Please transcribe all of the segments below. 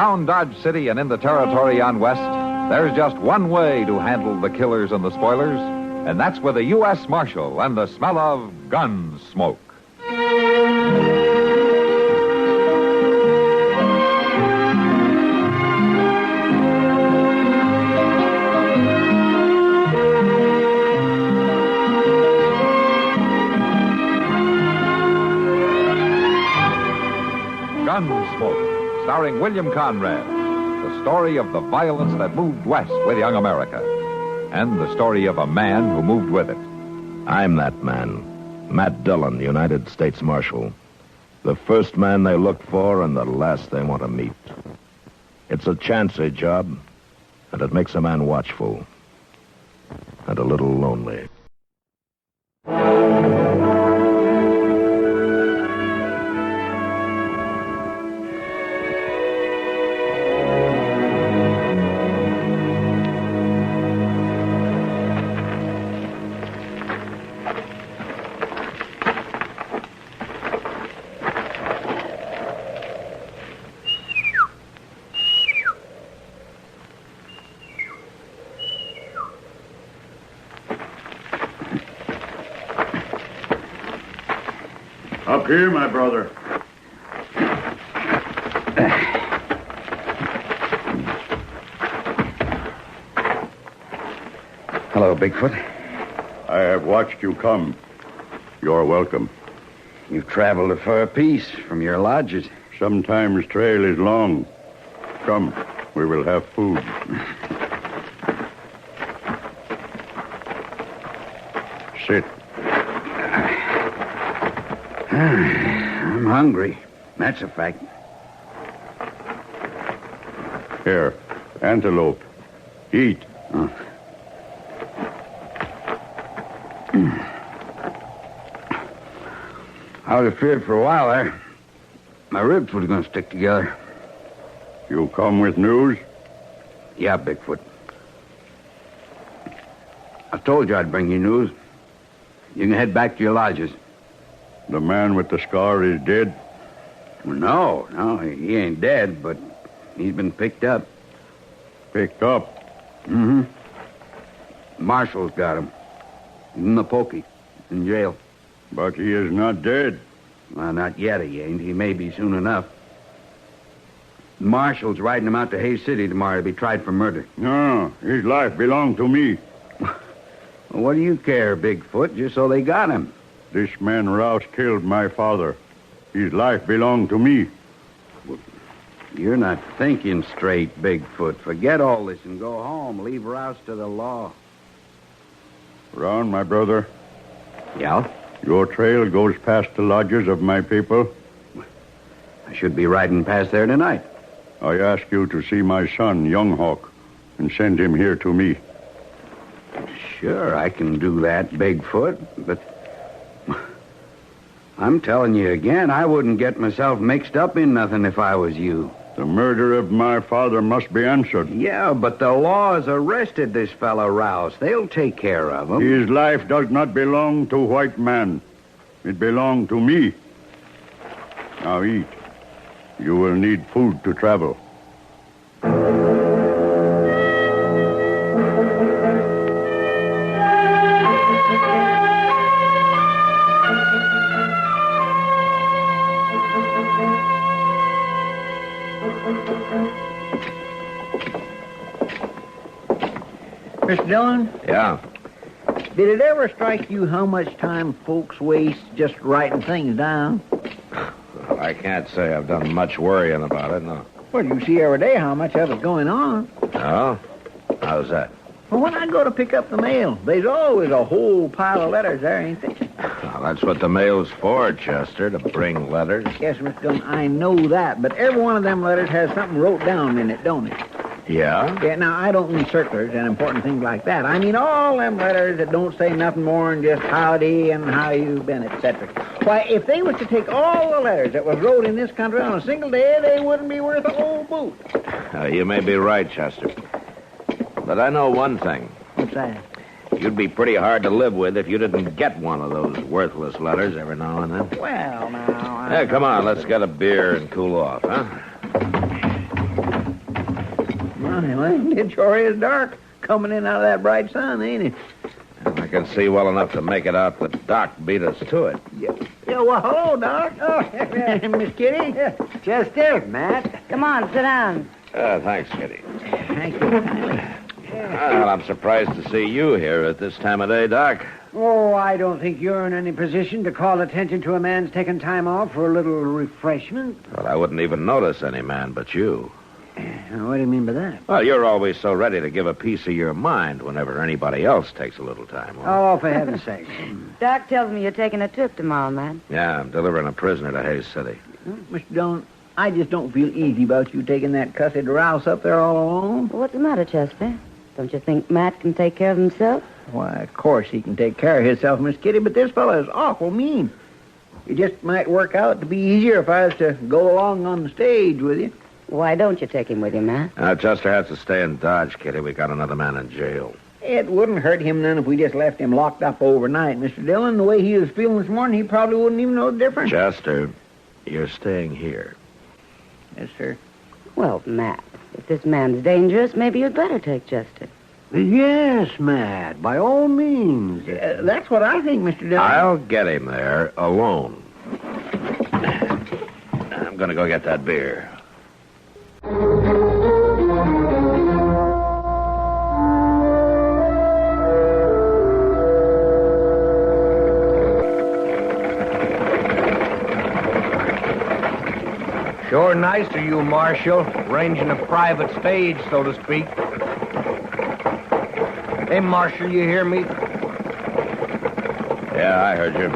Around Dodge City and in the territory on west, there's just one way to handle the killers and the spoilers, and that's with a U.S. Marshal and the smell of Gunsmoke. Gunsmoke, starring William Conrad. The story of the violence that moved west with young America. And the story of a man who moved with it. I'm that man. Matt Dillon, United States Marshal. The first man they look for and the last they want to meet. It's a chancy job, and it makes a man watchful. And a little lonely. Up here, my brother. Hello, Bigfoot. I have watched you come. You're welcome. You've traveled a far piece from your lodges. Sometimes trail is long. Come, we will have food. Sit. I'm hungry. That's a fact. Here, antelope. Eat. I was afraid for a while there. My ribs were going to stick together. You come with news? Yeah, Bigfoot. I told you I'd bring you news. You can head back to your lodges. The man with the scar is dead? Well, no, he ain't dead, but he's been picked up. Picked up? Mm-hmm. Marshal's got him. He's in the pokey, in jail. But he is not dead. Well, not yet he ain't. He may be soon enough. Marshal's riding him out to Hayes City tomorrow to be tried for murder. No, his life belonged to me. Well, what do you care, Bigfoot, just so they got him? This man Rouse killed my father. His life belonged to me. Well, you're not thinking straight, Bigfoot. Forget all this and go home. Leave Rouse to the law. Ron, my brother. Yeah? Your trail goes past the lodges of my people. I should be riding past there tonight. I ask you to see my son, Young Hawk, and send him here to me. Sure, I can do that, Bigfoot, but I'm telling you again, I wouldn't get myself mixed up in nothing if I was you. The murder of my father must be answered. Yeah, but the law has arrested this fellow Rouse. They'll take care of him. His life does not belong to white man. It belongs to me. Now eat. You will need food to travel. Mr. Dillon? Yeah? Did it ever strike you how much time folks waste just writing things down? I can't say I've done much worrying about it, no. Well, you see every day how much of it's going on. Oh? How's that? Well, when I go to pick up the mail, there's always a whole pile of letters there, ain't there? Well, that's what the mail's for, Chester, to bring letters. Yes, Mr. Dillon, I know that, but every one of them letters has something wrote down in it, don't it? Yeah? Yeah, now, I don't mean circulars and important things like that. I mean all them letters that don't say nothing more than just howdy and how you been, etc. Why, if they was to take all the letters that was wrote in this country on a single day, they wouldn't be worth a whole boot. You may be right, Chester. But I know one thing. What's that? You'd be pretty hard to live with if you didn't get one of those worthless letters every now and then. Well, now... Come on, let's get a beer and cool off, huh? Well, it sure is dark coming in out of that bright sun, ain't it? I can see well enough to make it out that Doc beat us to it. Yeah, well, hello, Doc. Oh, Miss Kitty. Chester, Matt. Come on, sit down. Thanks, Kitty. Thank you kindly. Well, I'm surprised to see you here at this time of day, Doc. Oh, I don't think you're in any position to call attention to a man's taking time off for a little refreshment. Well, I wouldn't even notice any man but you. What do you mean by that? Well, you're always so ready to give a piece of your mind whenever anybody else takes a little time off. Oh, for heaven's sake. Doc tells me you're taking a trip tomorrow, man. Yeah, I'm delivering a prisoner to Hayes City. Mr. Dillon, I just don't feel easy about you taking that cussed rouse up there all alone. Well, what's the matter, Chester? Don't you think Matt can take care of himself? Why, of course he can take care of himself, Miss Kitty, but this fellow is awful mean. It just might work out to be easier if I was to go along on the stage with you. Why don't you take him with you, Matt? Chester has to stay in Dodge, Kitty. We got another man in jail. It wouldn't hurt him none if we just left him locked up overnight, Mr. Dillon. The way he was feeling this morning, he probably wouldn't even know the difference. Chester, you're staying here. Yes, sir. Well, Matt, if this man's dangerous, maybe you'd better take Chester. Yes, Matt, by all means. That's what I think, Mr. Dillon. I'll get him there alone. I'm going to go get that beer. Sure nice of you, Marshal, arranging a private stage, so to speak. Hey, Marshal, you hear me? Yeah, I heard you.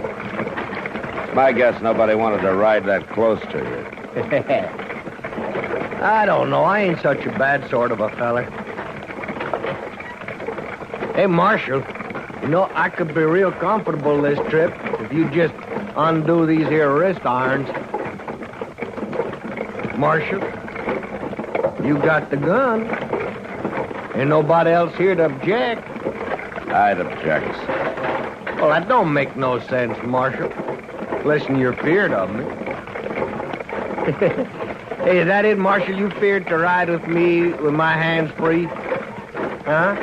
It's my guess nobody wanted to ride that close to you. I don't know. I ain't such a bad sort of a feller. Hey, Marshal, you know, I could be real comfortable this trip if you just undo these here wrist irons. Marshal, you got the gun. Ain't nobody else here to object. I'd object. Well, that don't make no sense, Marshal. Listen, you're feared of me. Hey, is that it, Marshal? You feared to ride with me with my hands free? Huh?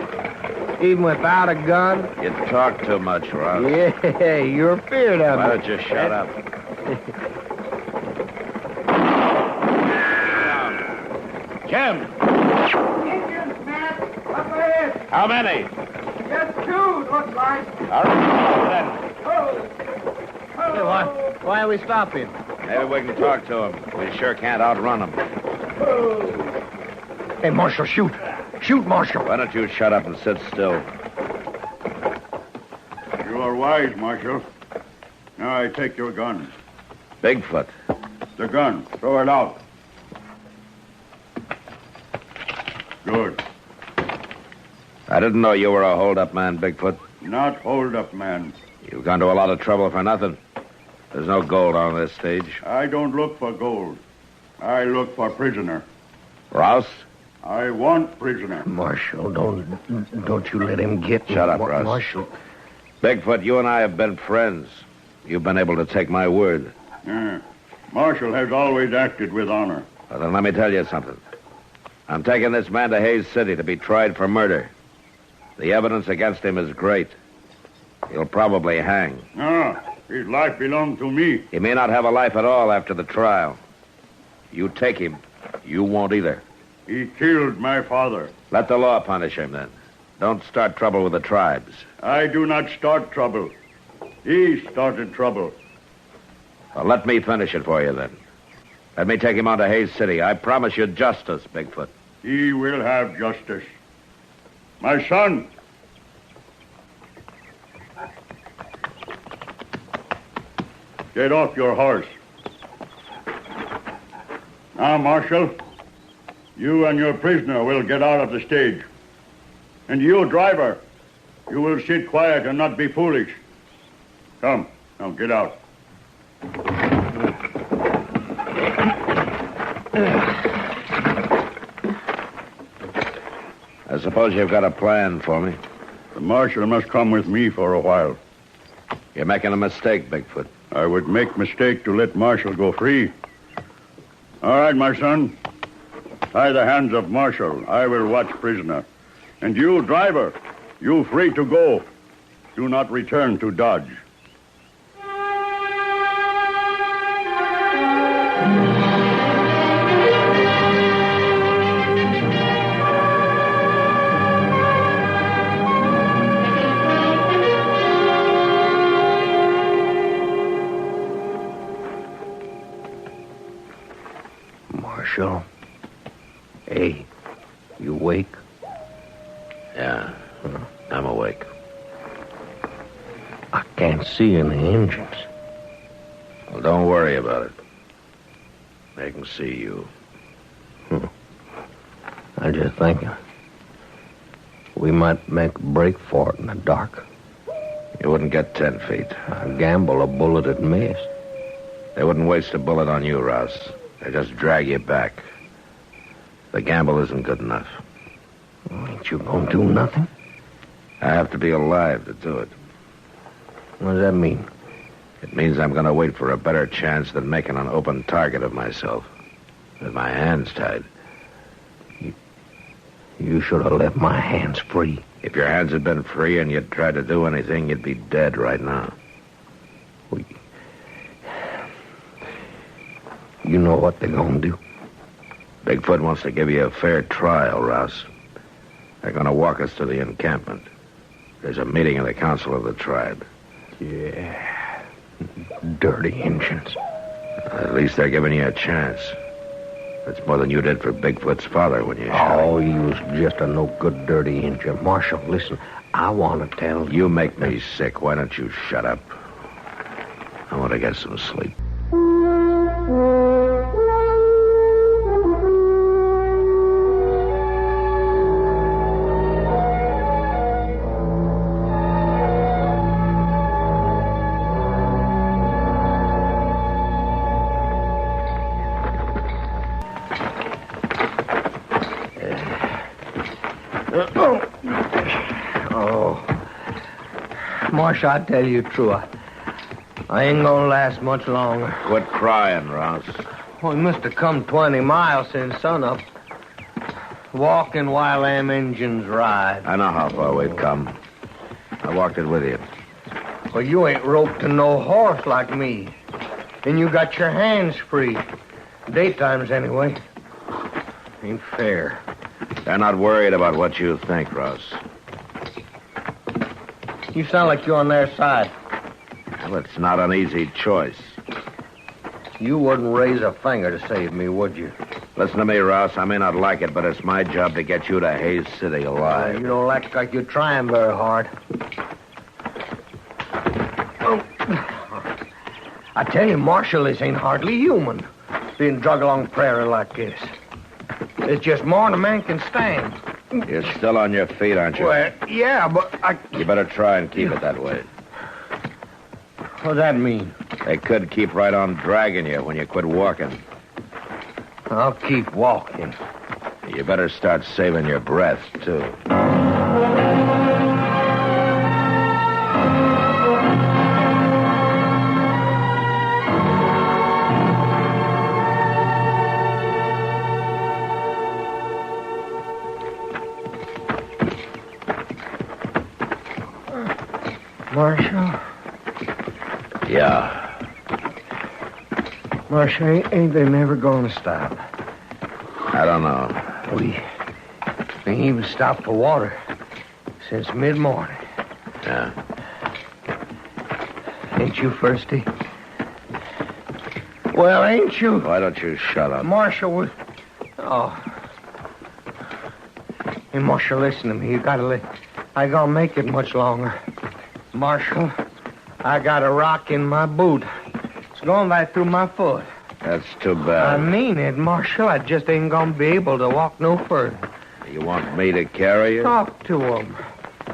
Even without a gun? You talk too much, Ross. Yeah, you're feared of me. Why don't you shut up? Jim! Indians, Matt. Up ahead. How many? Just two, looks like. All right, Hey, why are we stopping? then. Maybe we can talk to him. We sure can't outrun him. Hey, Marshal, shoot. Shoot, Marshal. Why don't you shut up and sit still? You are wise, Marshal. Now I take your gun. Bigfoot. The gun. Throw it out. Good. I didn't know you were a hold-up man, Bigfoot. Not hold up, man. You've gone to a lot of trouble for nothing. There's no gold on this stage. I don't look for gold. I look for prisoner. Rouse? I want prisoner. Marshal, don't you let him get me. Shut up, Russ. Marshal. Bigfoot, you and I have been friends. You've been able to take my word. Marshal has always acted with honor. Well, then let me tell you something. I'm taking this man to Hayes City to be tried for murder. The evidence against him is great. He'll probably hang. His life belongs to me. He may not have a life at all after the trial. You take him, you won't either. He killed my father. Let the law punish him, then. Don't start trouble with the tribes. I do not start trouble. He started trouble. Well, let me finish it for you, then. Let me take him on to Hayes City. I promise you justice, Bigfoot. He will have justice. My son. Get off your horse. Now, Marshal, you and your prisoner will get out of the stage. And you, driver, you will sit quiet and not be foolish. Come, now get out. I suppose you've got a plan for me. The marshal must come with me for a while. You're making a mistake, Bigfoot. I would make mistake to let Marshal go free. All right, my son. Tie the hands of Marshal. I will watch prisoner. And you, driver, you free to go. Do not return to Dodge. Marshal. Hey, you awake? Yeah, I'm awake. I can't see any engines. Well, don't worry about it. They can see you. I'm just thinking. We might make a break for it in the dark. You wouldn't get 10 feet. I gamble a bullet would miss. They wouldn't waste a bullet on you, Ross. They just drag you back. The gamble isn't good enough. Ain't you gonna do nothing? I have to be alive to do it. What does that mean? It means I'm going to wait for a better chance than making an open target of myself. With my hands tied. You should have left my hands free. If your hands had been free and you'd tried to do anything, you'd be dead right now. You know what they're gonna do? Bigfoot wants to give you a fair trial, Ross. They're going to walk us to the encampment. There's a meeting of the council of the tribe. Yeah. Dirty Injuns. At least they're giving you a chance. That's more than you did for Bigfoot's father when you shot him. Oh, he was just a no-good dirty Injun. Marshal, listen, I want to tell you... You make me sick. Why don't you shut up? I want to get some sleep. Marshal, I tell you true, I ain't gonna last much longer. Quit crying, Ross. We must have come 20 miles since sunup. Walking while them engines ride. I know how far we've come. I walked it with you. Well, you ain't roped to no horse like me. And you got your hands free. Daytimes, anyway. Ain't fair. They're not worried about what you think, Ross. You sound like you're on their side. Well, it's not an easy choice. You wouldn't raise a finger to save me, would you? Listen to me, Ross. I may not like it, but it's my job to get you to Hayes City alive. You don't act like you're trying very hard. I tell you, Marshal, this ain't hardly human, being drug along the prairie like this. It's just more than a man can stand. You're still on your feet, aren't you? Well, yeah, but I... You better try and keep it that way. What does that mean? They could keep right on dragging you when you quit walking. I'll keep walking. You better start saving your breath, too. Marshal? Yeah. Marshal, ain't they never gonna stop? I don't know. We ain't even stopped for water since mid-morning. Yeah. Ain't you thirsty? Well, ain't you? Why don't you shut up? Marshal, Oh. Hey, Marshal, listen to me. You gotta I ain't gonna make it much longer. Marshal, I got a rock in my boot. It's going right through my foot. That's too bad. I mean it, Marshal. I just ain't gonna be able to walk no further. You want me to carry you? Talk to him.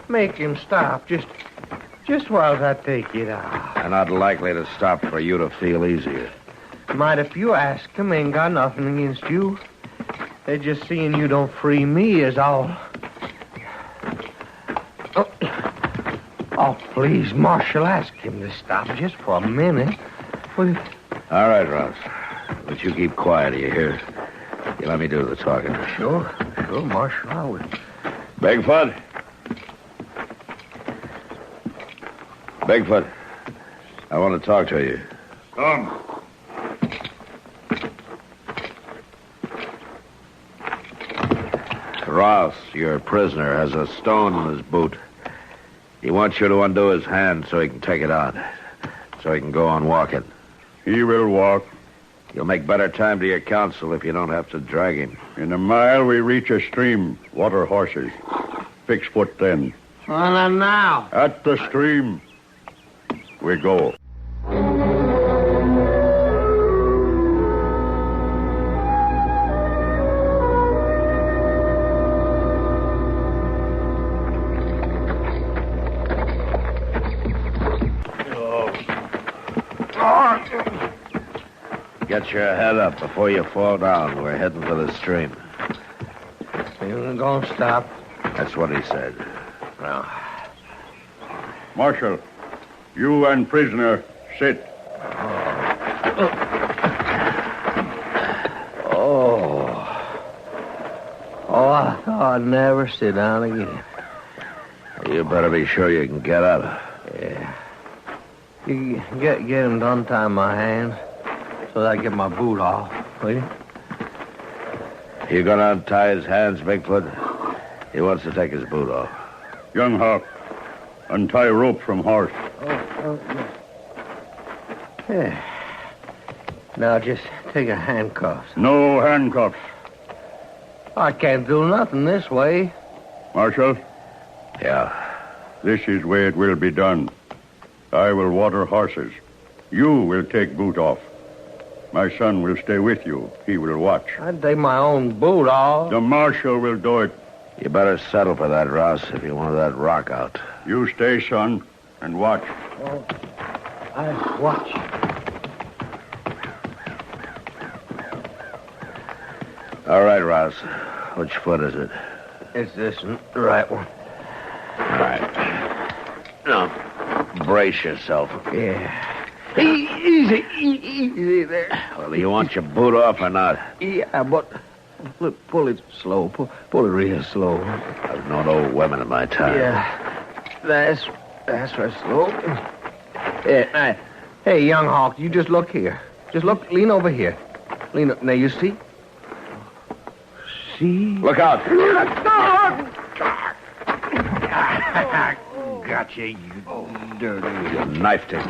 Make him stop. Just while I take it out. They're not likely to stop for you to feel easier. Might if you ask him, ain't got nothing against you. They're just seeing you don't free me is all. Oh, please, Marshal, ask him to stop just for a minute. All right, Ross. But you keep quiet, you hear? You Let me do the talking. Sure, Marshal. I will. Bigfoot? Bigfoot, I want to talk to you. Come. Ross, your prisoner, has a stone in his boot. He wants you to undo his hand so he can take it out. So he can go on walking. He will walk. You'll make better time to your counsel if you don't have to drag him. In a mile, we reach a stream. Water horses. Fix foot then. Well, not now. At the stream, we go. Get your head up before you fall down. We're heading for the stream. You ain't gonna stop. That's what he said. No. Marshal, you and prisoner, sit. Oh, I thought I'd never sit down again. You better be sure you can get up. Yeah. You get him to untie my hands so that I get my boot off, will you? You gonna untie his hands, Bigfoot? He wants to take his boot off. Young Hawk, untie rope from horse. Yeah. Now just take a handcuffs. No handcuffs. I can't do nothing this way. Marshal, Yeah. this is way it will be done. I will water horses. You will take boot off. My son will stay with you. He will watch. I'd take my own boot off. The marshal will do it. You better settle for that, Ross, if you want that rock out. You stay, son, and watch. I watch. All right, Ross. Which foot is it? It's this one, the right one. All right. Now, brace yourself. Yeah. Easy there. Well, do you want your boot off or not? Yeah, but pull it slow. Pull it real slow. I've known old women in my time. Yeah. That's right, slow. Yeah, hey, young Hawk, you just look here. Just look, lean over here. Lean up. Now, you see? See? Look out. Gotcha, you dirty. You knifed him.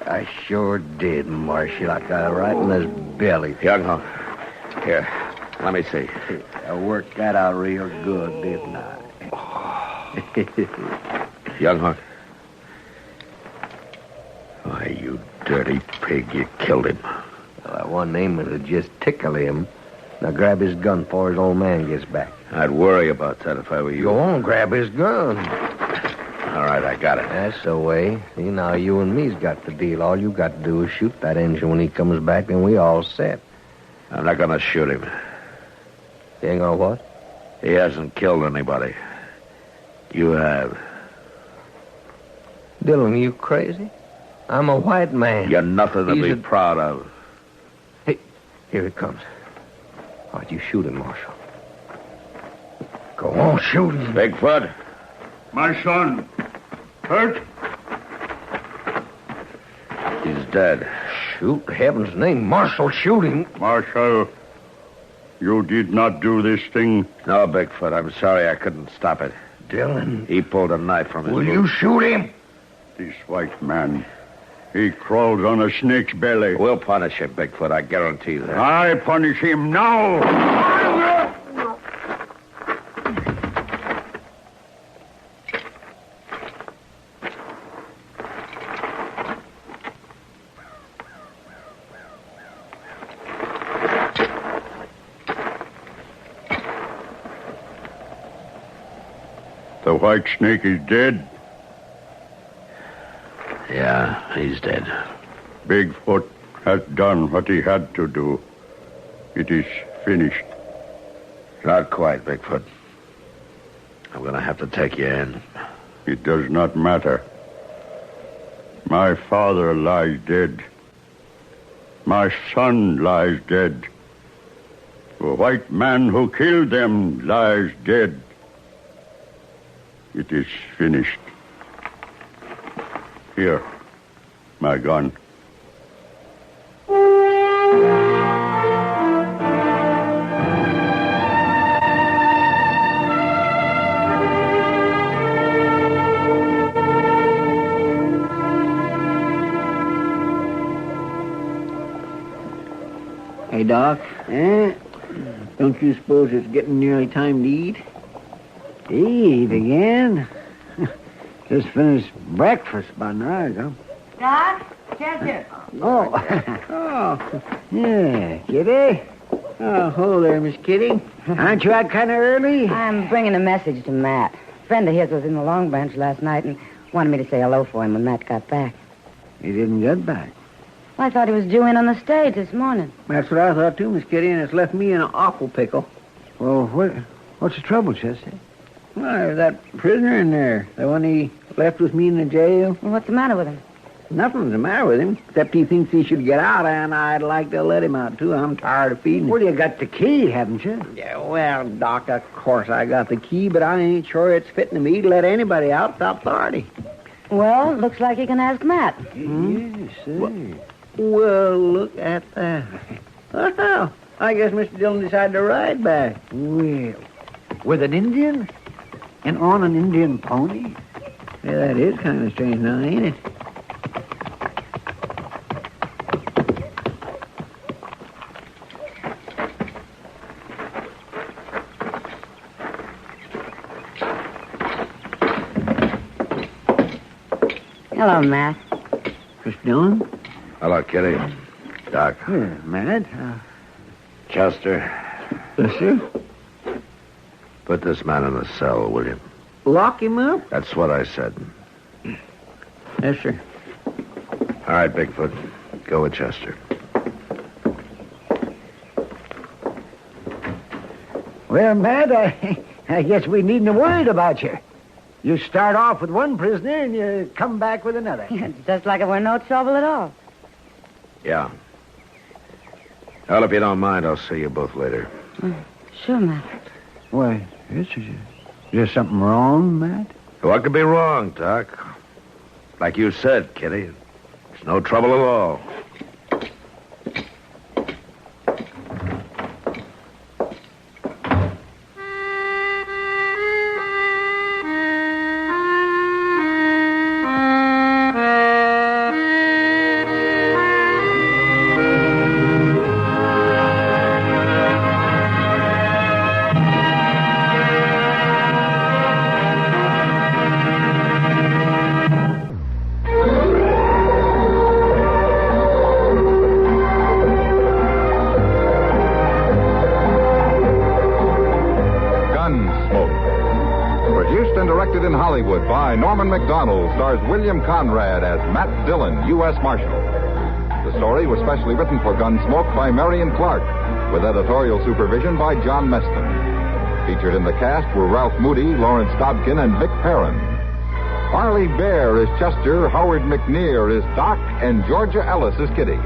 I sure did, Marshal. I got it right in his belly. Young Hawk. Here, let me see. I worked that out real good, didn't I? Young Hawk. Why, you dirty pig, you killed him. Well, I wasn't aiming to just tickle him. Now grab his gun before his old man gets back. I'd worry about that if I were you. Go on, grab his gun. All right, I got it. That's the way. See, now you and me's got the deal. All you got to do is shoot that engine when he comes back, and we all set. I'm not going to shoot him. You ain't gonna what? He hasn't killed anybody. You have. Dillon, you crazy? I'm a white man. You're nothing to be proud of. Hey, here it comes. All right, you shoot him, Marshal. Go on, shoot him. Bigfoot. My son, hurt? He's dead. Shoot, heaven's name, Marshal, shoot him. Marshal, you did not do this thing. No, Bigfoot, I'm sorry I couldn't stop it. Dillon. He pulled a knife from his Will boot. you shoot him? This white man, he crawls on a snake's belly. We'll punish him, Bigfoot, I guarantee that. I punish him now. The white snake is dead. Yeah, he's dead. Bigfoot has done what he had to do. It is finished. Not quite, Bigfoot. I'm going to have to take you in. It does not matter. My father lies dead. My son lies dead. The white man who killed them lies dead. It is finished. Here, my gun. Hey, Doc. Don't you suppose it's getting nearly time to eat? Eat again? Just finished breakfast about an hour ago. Doc, Chester. Oh. Yeah, Kitty. Oh, hello there, Miss Kitty. Aren't you out kind of early? I'm bringing a message to Matt. A friend of his was in the Long Branch last night and wanted me to say hello for him when Matt got back. He didn't get back. Well, I thought he was due in on the stage this morning. That's what I thought, too, Miss Kitty, and it's left me in an awful pickle. Well, what's the trouble, Chester? Well, there's that prisoner in there, the one he left with me in the jail. Well, what's the matter with him? Nothing's the matter with him, except he thinks he should get out, and I'd like to let him out, too. I'm tired of feeding him. Well, you got the key, haven't you? Yeah, well, Doc, of course I got the key, but I ain't sure it's fitting to me to let anybody out without authority. Well, looks like you can ask Matt. Yes, sir. Well, look at that. Well, I guess Mr. Dillon decided to ride back. Well, with an Indian? And on an Indian pony? Yeah, that is kind of strange now, ain't it? Hello, Matt. Mr. Dillon? Hello, Kitty. Doc. Yeah, Matt. Chester, Yes, sir. put this man in a cell, will you? Lock him up? That's what I said. Yes, sir. All right, Bigfoot. Go with Chester. Well, Matt, I guess we needn't have worried about you. You start off with one prisoner and you come back with another. It's just like it were no trouble at all. Yeah. Well, if you don't mind, I'll see you both later. Sure, Matt. Why, is there something wrong, Matt? What could be wrong, Doc? Like you said, Kitty, it's no trouble at all. Produced and directed in Hollywood by Norman Macdonald, stars William Conrad as Matt Dillon, U.S. Marshal. The story was specially written for Gunsmoke by Marion Clark, with editorial supervision by John Meston. Featured in the cast were Ralph Moody, Lawrence Dobkin, and Vic Perrin. Harley Bear is Chester, Howard McNear is Doc, and Georgia Ellis is Kitty.